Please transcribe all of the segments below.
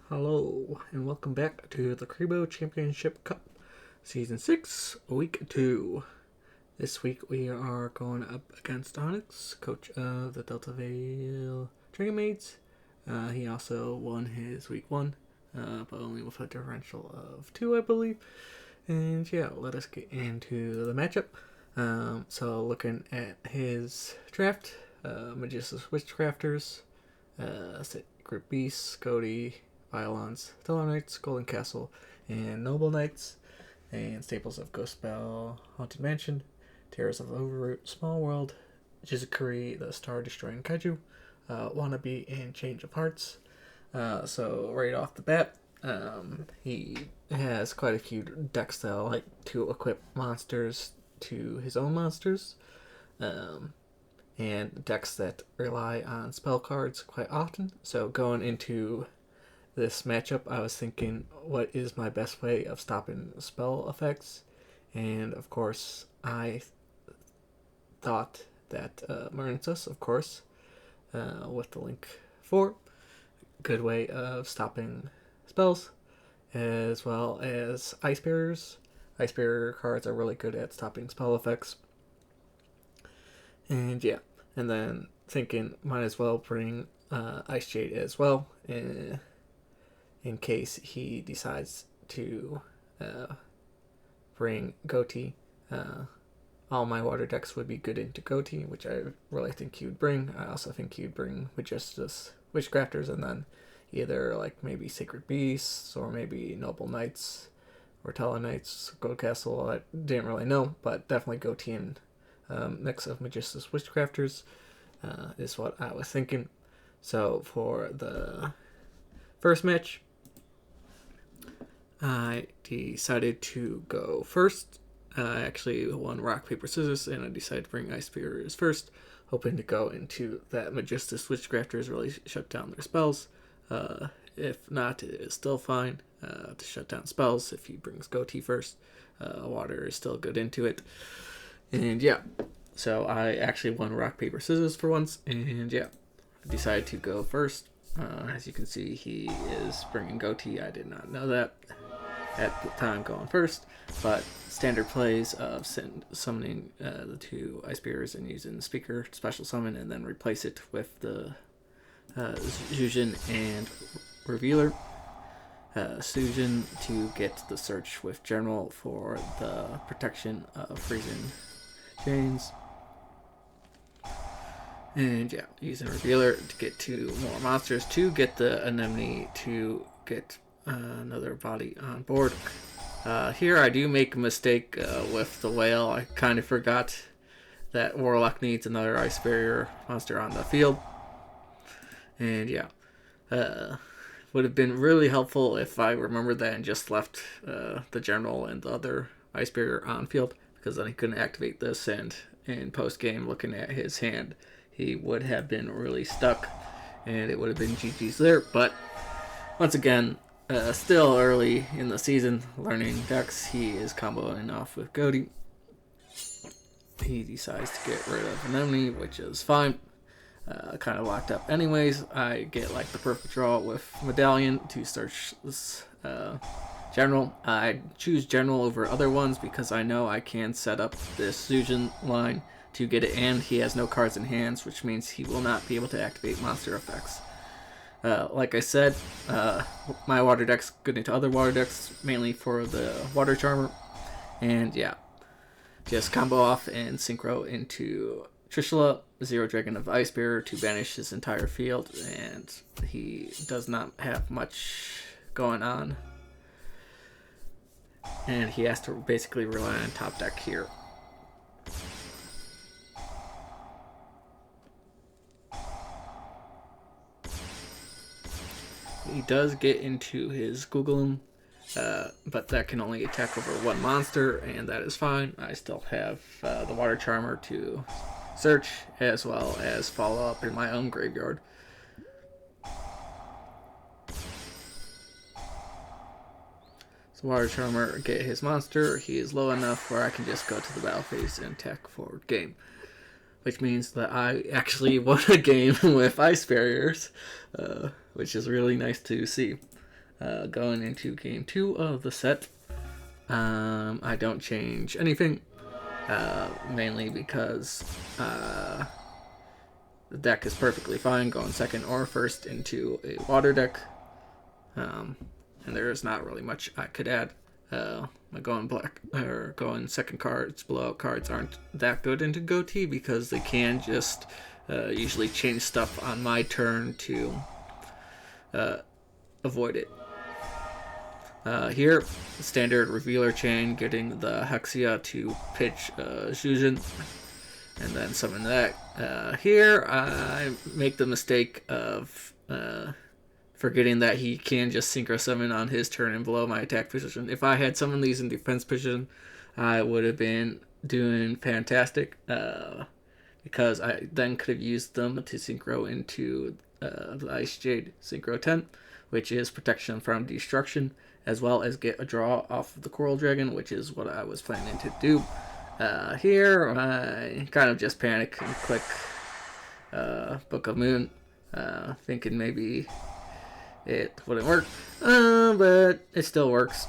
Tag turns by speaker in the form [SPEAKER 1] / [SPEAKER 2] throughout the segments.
[SPEAKER 1] Hello, and welcome back to the Kuriboh Championship Cup, Season 6, Week 2. This week we are going up against Onyx, coach of the Deltaville Dragonmaids. He also won his Week 1, but only with a differential of 2, I believe. And yeah, let us get into the matchup. So looking at his draft, Magician's Witchcrafters, Secret Beasts, Cody, Violons, Knights, Golden Castle, and Noble Knights, and staples of Ghost Spell, Haunted Mansion, Terrors of Overroot, Small World, Jizukuri, the Star Destroying Kaiju, Wannabe, and Change of Hearts. So right off the bat, he has quite a few decks that like to equip monsters to his own monsters, and decks that rely on spell cards quite often. So going into this matchup, I was thinking, what is my best way of stopping spell effects? And of course, I thought that Marinitus, of course, with the link 4, good way of stopping spells, as well as Ice Barriers. Ice Barrier cards are really good at stopping spell effects. And yeah, and then thinking, might as well bring Ice Jade as well, in case he decides to bring Goatee. All my water decks would be good into Goatee, which I really think he would bring. I also think he would bring Magician's Witchcrafters, and then either like maybe Sacred Beasts or maybe Noble Knights or Knights, Gold Castle. I didn't really know, but definitely Goatee and mix of Magician's Witchcrafters is what I was thinking. So for the first match, I decided to go first. I actually won rock, paper, scissors, and I decided to bring Ice Barriers first, hoping to go into that Magician's Witchcrafters really shut down their spells. If not, it is still fine to shut down spells if he brings Goatee first. Water is still good into it. And yeah, so I actually won rock, paper, scissors for once, and yeah, I decided to go first. As you can see, he is bringing Goatee. I did not know that at the time going first, but standard plays of summoning the two Ice Bearers and using the speaker to special summon and then replace it with the Zujin and Revealer. Sujin to get the search with General for the protection of freezing chains. And yeah, using Revealer to get to more monsters, to get the Anemone, to get another body on board. Here I do make a mistake with the whale. I kind of forgot that Warlock needs another Ice Barrier monster on the field. And yeah, would have been really helpful if I remembered that and just left the General and the other Ice Barrier on field, because then he couldn't activate this, and in post-game looking at his hand, he would have been really stuck, and it would have been GG's there. But once again, still early in the season, learning decks, he is comboing off with Goatee. He decides to get rid of Anemone, which is fine. Kind of locked up anyways. I get like the perfect draw with Medallion to search this General. I choose General over other ones because I know I can set up this Zujin line to get it, and he has no cards in hands, which means he will not be able to activate monster effects. Like I said, my water deck's good into other water decks, mainly for the Water Charmer. And yeah, just combo off and synchro into Trishula, Zero Dragon of Ice Bearer to banish his entire field, and he does not have much going on. And he has to basically rely on top deck here. He does get into his Googleum, but that can only attack over one monster, and that is fine. I still have the Water Charmer to search, as well as follow up in my own graveyard. So Water Charmer get his monster. He is low enough where I can just go to the battle phase and attack forward game, which means that I actually won a game with Ice Barriers, which is really nice to see. Going into game 2 of the set, I don't change anything, mainly because the deck is perfectly fine going second or first into a water deck, and there's not really much I could add. My going black or going second cards, blowout cards aren't that good into goatee because they can just usually change stuff on my turn to avoid it. Here, standard revealer chain, getting the Hexia to pitch Zhuzhen, and then summon that. Here, I make the mistake of forgetting that he can just synchro summon on his turn and blow my attack position. If I had summoned these in defense position, I would have been doing fantastic, because I then could have used them to synchro into the Ice Jade Synchro 10, which is protection from destruction, as well as get a draw off of the Coral Dragon, which is what I was planning to do. Here, I kind of just panic and click Book of Moon, thinking maybe it wouldn't work, but it still works.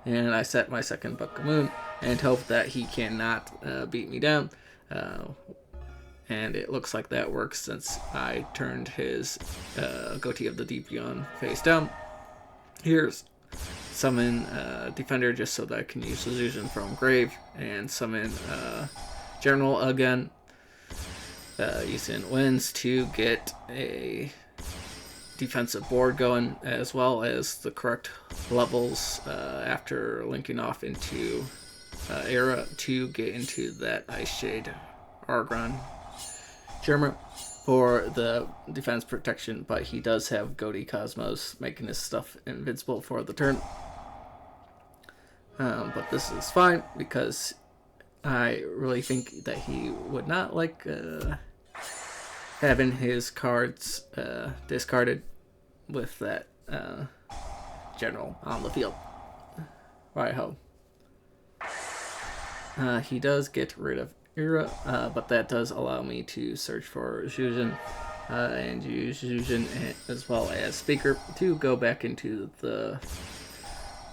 [SPEAKER 1] And I set my second Book of Moon and hope that he cannot beat me down. And it looks like that works since I turned his Goatee of the Deep Beyond face down. Here's summon Defender just so that I can use Illusion from Grave, and summon General again, using Winds to get a defensive board going, as well as the correct levels after linking off into Era to get into that Ice Shade Argon Germa for the defense protection, but he does have Goatee Cosmos, making his stuff invincible for the turn. But this is fine because I really think that he would not like having his cards discarded with that general on the field. Right ho. He does get rid of Era, but that does allow me to search for Zhuzhen and use Zhuzhen as well as Speaker to go back into the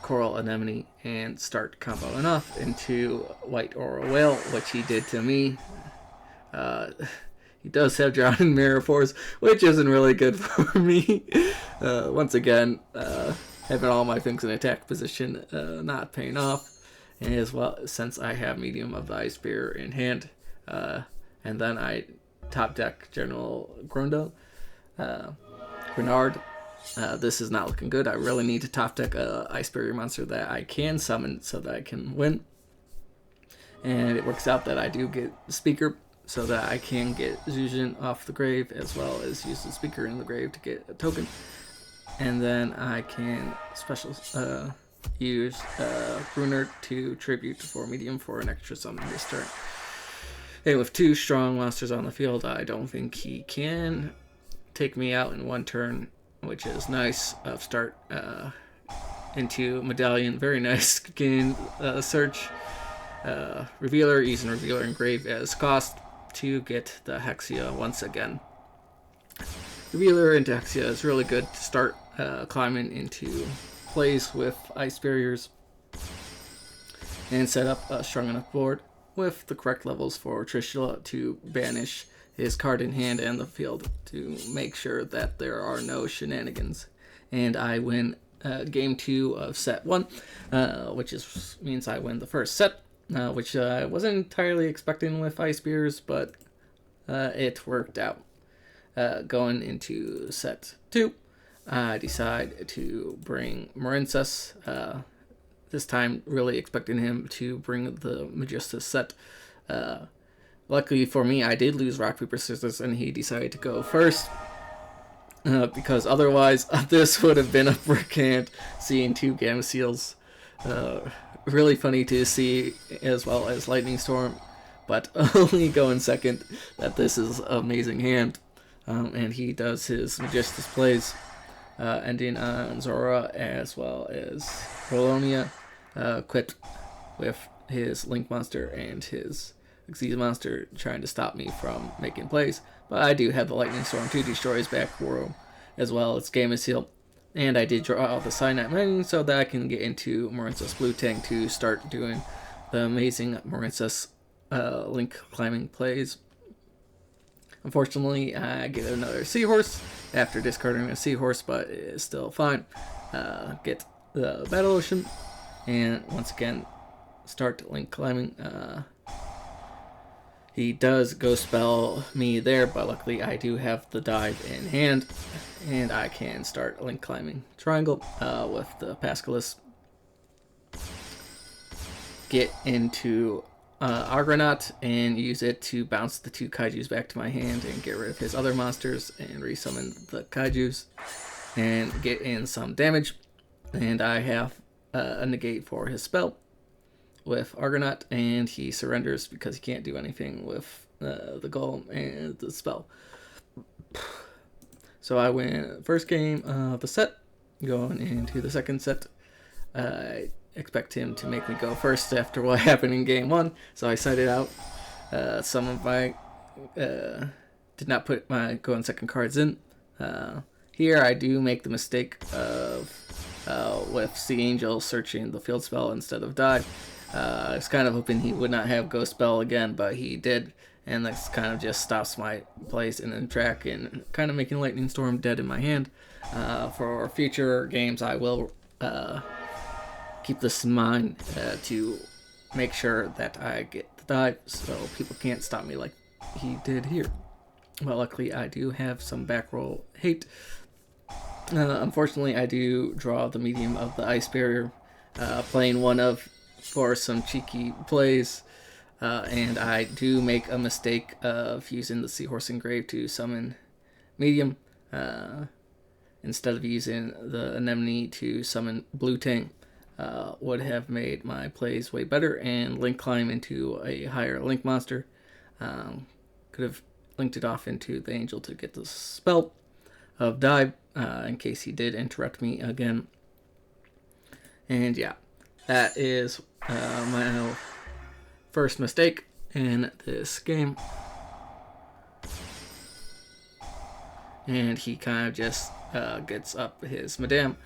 [SPEAKER 1] Coral Anemone and start comboing off into White Aura Whale, which he did to me. He does have Drowning Mirror Force, which isn't really good for me. Once again, having all my things in attack position not paying off. And as well, since I have Medium of the Ice Spear in hand, and then I top deck General Grundle, Grenard. This is not looking good. I really need to top deck a Ice Barrier monster that I can summon so that I can win. And it works out that I do get Speaker so that I can get Zhuzhen off the grave, as well as use the Speaker in the grave to get a token. And then I can special use Brunner to tribute for medium for an extra summon this turn. And with two strong monsters on the field, I don't think he can take me out in one turn, which is nice. Start into Medallion, very nice gain search. Revealer, using Revealer and Grave as cost to get the Hexia once again. Revealer into Hexia is really good to start climbing into plays with Ice Barriers and set up a strong enough board with the correct levels for Trishula to banish his card in hand and the field to make sure that there are no shenanigans. And I win game 2 of set 1, which means I win the first set, which I wasn't entirely expecting with Ice Spears, but it worked out. Going into set 2, I decide to bring Marincess, this time really expecting him to bring the Magistus set. Luckily for me, I did lose Rock, Paper, Scissors, and he decided to go first, because otherwise this would have been a brick hand, seeing two Gamma Seals. Really funny to see, as well as Lightning Storm, but only going second, that this is an amazing hand. And he does his Magistus plays, ending on Zora as well as Polonia, equipped with his Link monster and his Xyz monster trying to stop me from making plays. But I do have the Lightning Storm to destroy his back row, as well as Gamma Seal, And I did draw out the Cyanide Menu so that I can get into Marincess Blue Tang to start doing the amazing Marincess link climbing plays. Unfortunately, I get another Seahorse after discarding a Seahorse, but it is still fine. Get the Battle Ocean, and once again, start link climbing. He does Ghost Spell me there, but luckily I do have the dive in hand, and I can start link climbing Triangle with the Pascalis. Get into Argonaut and use it to bounce the 2 Kaijus back to my hand and get rid of his other monsters and resummon the Kaijus and get in some damage. And I have a negate for his spell with Argonaut, and he surrenders because he can't do anything with the Golem and the spell. So I win first game of the set. Going into the second set, I expect him to make me go first after what happened in game 1. So I cited out some of my did not put my go in second cards in. Here I do make the mistake of with Sea Angel searching the field spell instead of dive. I was kind of hoping he would not have Ghost Spell again, but he did, and this kind of just stops my plays in the track and kind of making Lightning Storm dead in my hand. For future games, I will keep this in mind to make sure that I get the dive so people can't stop me like he did here. But luckily, I do have some back roll hate. Unfortunately, I do draw the medium of the Ice Barrier, playing one of for some cheeky plays, and I do make a mistake of using the Seahorse Engrave to summon medium instead of using the Anemone to summon Blue Tang. Would have made my plays way better and link climb into a higher link monster. Could have linked it off into the Angel to get the spell of dive in case he did interrupt me again. And yeah, that is my first mistake in this game. And he kind of just gets up his Madame,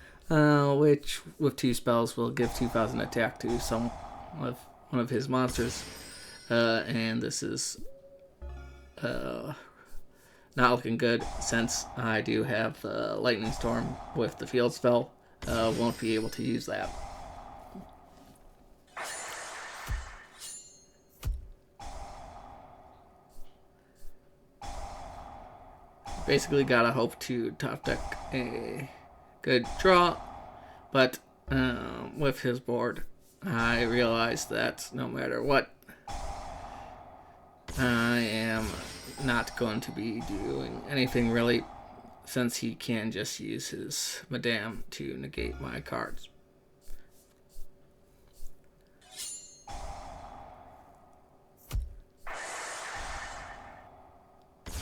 [SPEAKER 1] which with 2 spells will give 2,000 attack to one of his monsters. And this is not looking good since I do have the Lightning Storm with the field spell. Won't be able to use that. Basically gotta hope to top deck a good draw, but with his board, I realized that no matter what, I am not going to be doing anything really, since he can just use his Madame to negate my cards.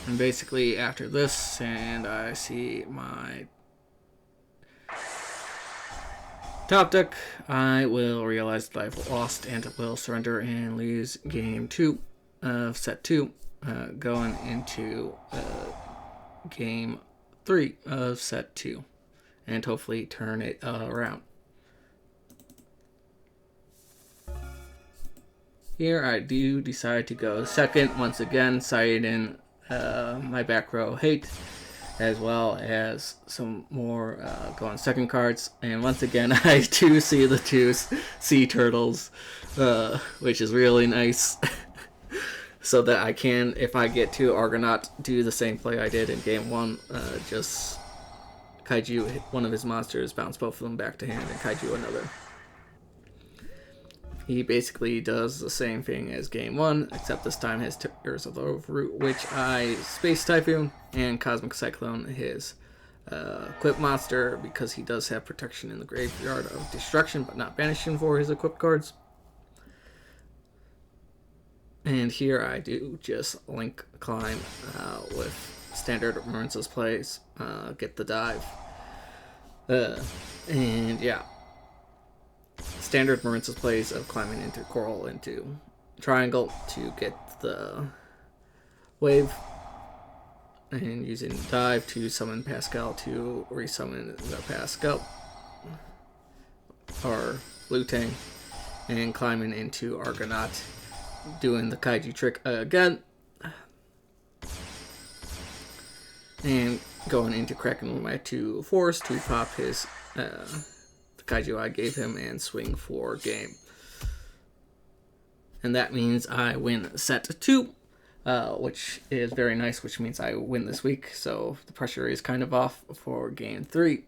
[SPEAKER 1] And basically after this, and I see my top deck, I will realize that I've lost and will surrender and lose game 2 of set 2, going into game 3 of set 2, and hopefully turn it around. Here I do decide to go second, once again, cited in my back row hate, as well as some more going second cards, and once again I do see the 2 sea turtles, which is really nice. So that I can, if I get to Argonaut, do the same play I did in game 1, just Kaiju hit one of his monsters, bounce both of them back to hand, and Kaiju another. He basically does the same thing as game 1, except this time his Tears of the Overroot, which I Space Typhoon, and Cosmic Cyclone his equipped monster, because he does have protection in the Graveyard of Destruction, but not banishing for his equipped cards. And here I do just link climb with standard Marincess plays, get the dive. And yeah, standard Marincess plays of climbing into Coral into Triangle to get the wave and using dive to summon Pascal to resummon the Pascal or Blue Tang, and climbing into Argonaut, doing the Kaiju trick again, and going into Kraken with my 2 force to pop his the Kaiju I gave him and swing for game. And that means I win set 2, which is very nice, which means I win this week. So the pressure is kind of off for game 3.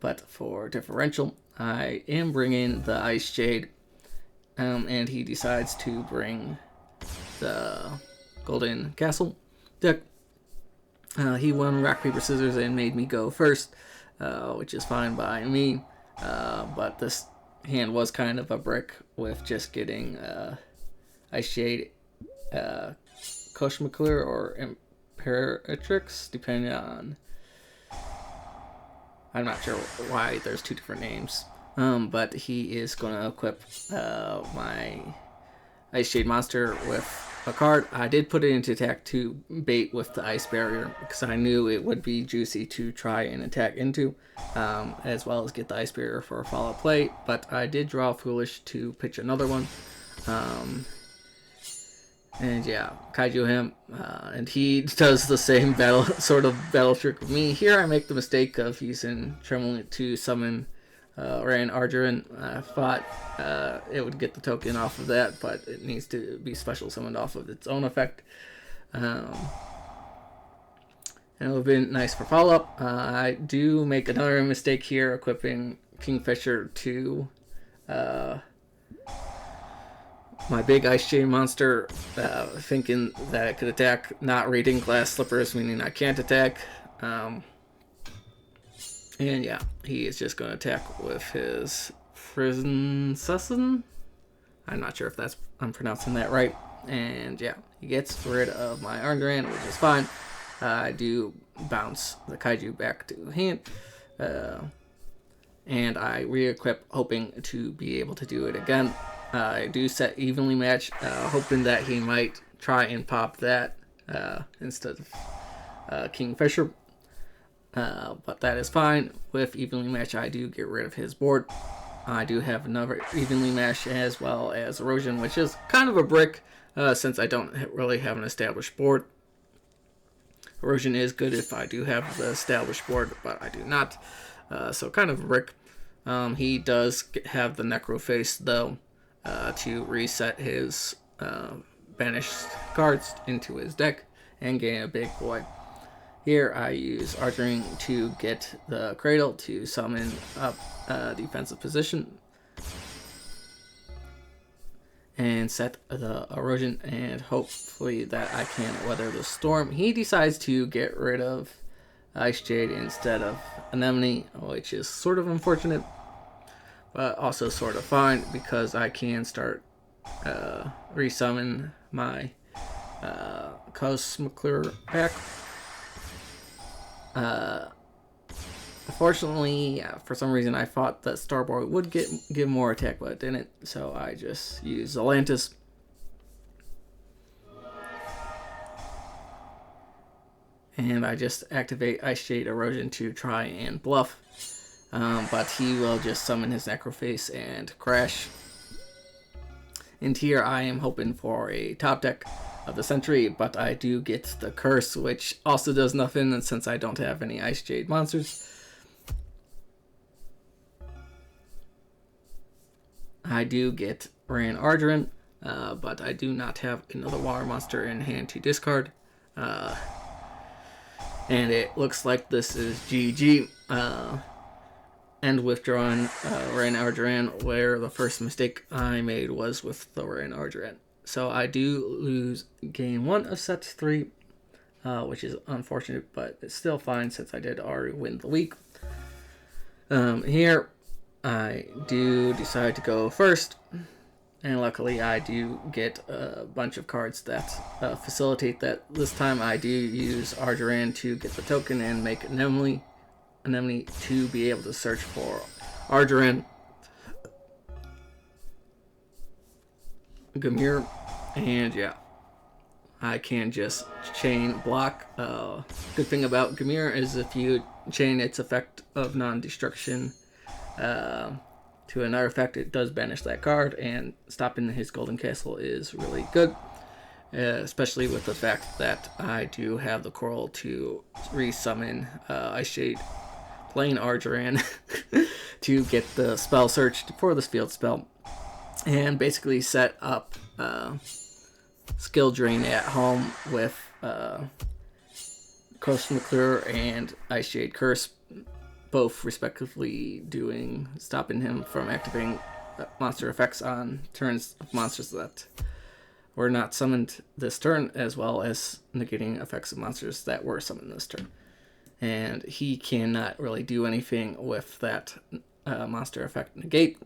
[SPEAKER 1] But for differential, I am bringing the Ice Jade, and he decides to bring the Golden Castle deck. He won Rock, Paper, Scissors and made me go first, which is fine by me. But this hand was kind of a brick with just getting Ice Jade, Cosmoclear, or Imperatrix, depending on... I'm not sure why there's 2 different names. But he is going to equip my Ice Jade monster with a card. I did put it into attack to bait with the Ice Barrier, because I knew it would be juicy to try and attack into, as well as get the Ice Barrier for a follow play. But I did draw Foolish to pitch another one. And yeah, Kaiju him, and he does the same sort of battle trick with me. Here I make the mistake of using Trembling to summon Ran Argerin. I thought it would get the token off of that, but it needs to be special summoned off of its own effect. And it would have been nice for follow-up. I do make another mistake here, equipping Kingfisher to my big Ice Chain monster, thinking that it could attack, not reading Glass Slippers, meaning I can't attack. And yeah, he is just going to attack with his Frizzensessin. I'm not sure if I'm pronouncing that right. And yeah, he gets rid of my Arngran, which is fine. I do bounce the Kaiju back to hand. And I re-equip, hoping to be able to do it again. I do set Evenly Match, hoping that he might try and pop that instead of Kingfisher. But that is fine. With Evenly Match, I do get rid of his board. I do have another Evenly Match as well as Erosion, which is kind of a brick since I don't really have an established board. Erosion is good if I do have the established board, but I do not. So kind of a brick. He does have the Necroface, though, to reset his banished cards into his deck and gain a big boy. Here I use Archering to get the Cradle to summon up a defensive position and set the Erosion, and hopefully that I can weather the storm. He decides to get rid of Ice Jade instead of Anemone, which is sort of unfortunate, but also sort of fine because I can start resummon my Cosmoclear back. Unfortunately, for some reason I thought that Starboy would give more attack, but it didn't, so I just used Atlantis. And I just activate Ice Jade Erosion to try and bluff. But he will just summon his Necroface and crash. And here I am hoping for a top deck of the Sentry, but I do get the Curse, which also does nothing, and since I don't have any Ice Jade monsters, I do get Ran Argerin, but I do not have another water monster in hand to discard. And it looks like this is GG. And withdrawing Ran Argerin, where the first mistake I made was with the Ran Argerin. So I do lose game 1 of set 3, which is unfortunate, but it's still fine since I did already win the week. Here I do decide to go first, and luckily I do get a bunch of cards that facilitate that. This time I do use Argerin to get the token and make Anemone to be able to search for Argerin, Gamir, and yeah. I can just chain block. Good thing about Gamir is if you chain its effect of non-destruction to another effect, it does banish that card, and stopping his Golden Castle is really good. Especially with the fact that I do have the Coral to resummon Ice Shade, playing Argeran to get the spell searched for this field spell, and basically set up Skill Drain at home with Coastal Clear and Ice Shade Curse, both respectively stopping him from activating monster effects on turns of monsters that were not summoned this turn, as well as negating effects of monsters that were summoned this turn. And he cannot really do anything with that monster effect negate,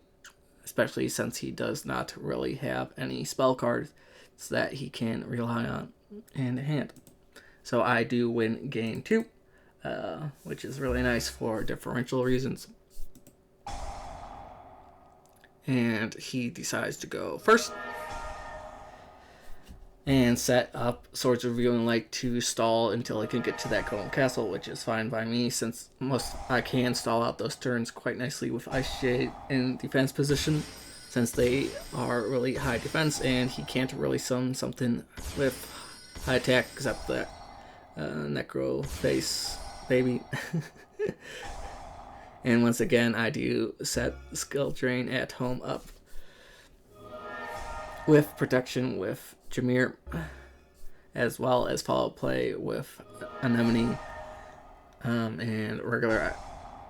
[SPEAKER 1] especially since he does not really have any spell cards that he can rely on in hand. So I do win game 2, which is really nice for differential reasons. And he decides to go first and set up Swords of Revealing Light to stall until I can get to that Golden Castle, which is fine by me since I can stall out those turns quite nicely with Ice Shade in defense position, since they are really high defense and he can't really summon something with high attack except that Necro face baby. And once again, I do set Skill Drain at home up with protection with Jameer, as well as follow play with Anemone and regular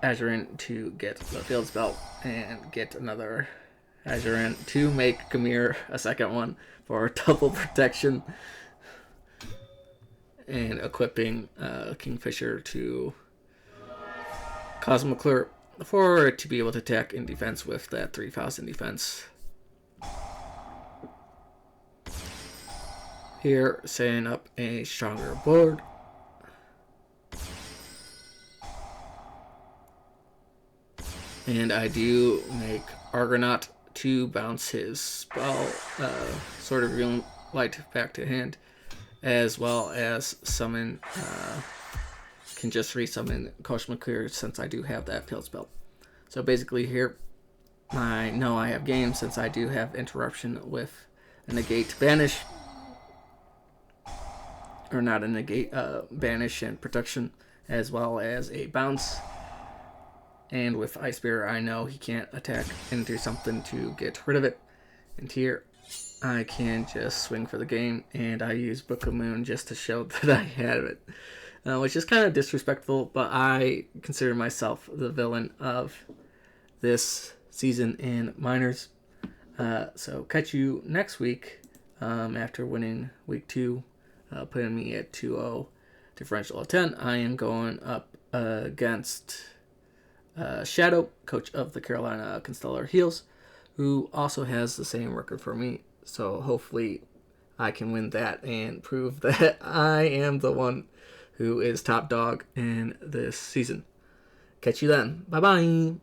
[SPEAKER 1] Azurin to get the field spell and get another Azurin to make Gamir a second one for double protection, and equipping Kingfisher to Cosmoclear for it to be able to attack in defense with that 3,000 defense. Here, setting up a stronger board. And I do make Argonaut to bounce his spell, Sword of Revealing Light back to hand, as well as summon, can just resummon Cosmoclear since I do have that field spell. So basically here, I know I have game since I do have interruption with a negate banish. Or not a negate, banish and protection, as well as a bounce. And with Ice Bear, I know he can't attack into something to get rid of it. And here, I can just swing for the game, and I use Book of Moon just to show that I have it. Which is kind of disrespectful, but I consider myself the villain of this season in Minors. So catch you next week after winning week 2. Putting me at 2-0 differential of 10. I am going up against Shadow, coach of the Carolina Constellar Heels, who also has the same record for me. So hopefully I can win that and prove that I am the one who is top dog in this season. Catch you then. Bye-bye.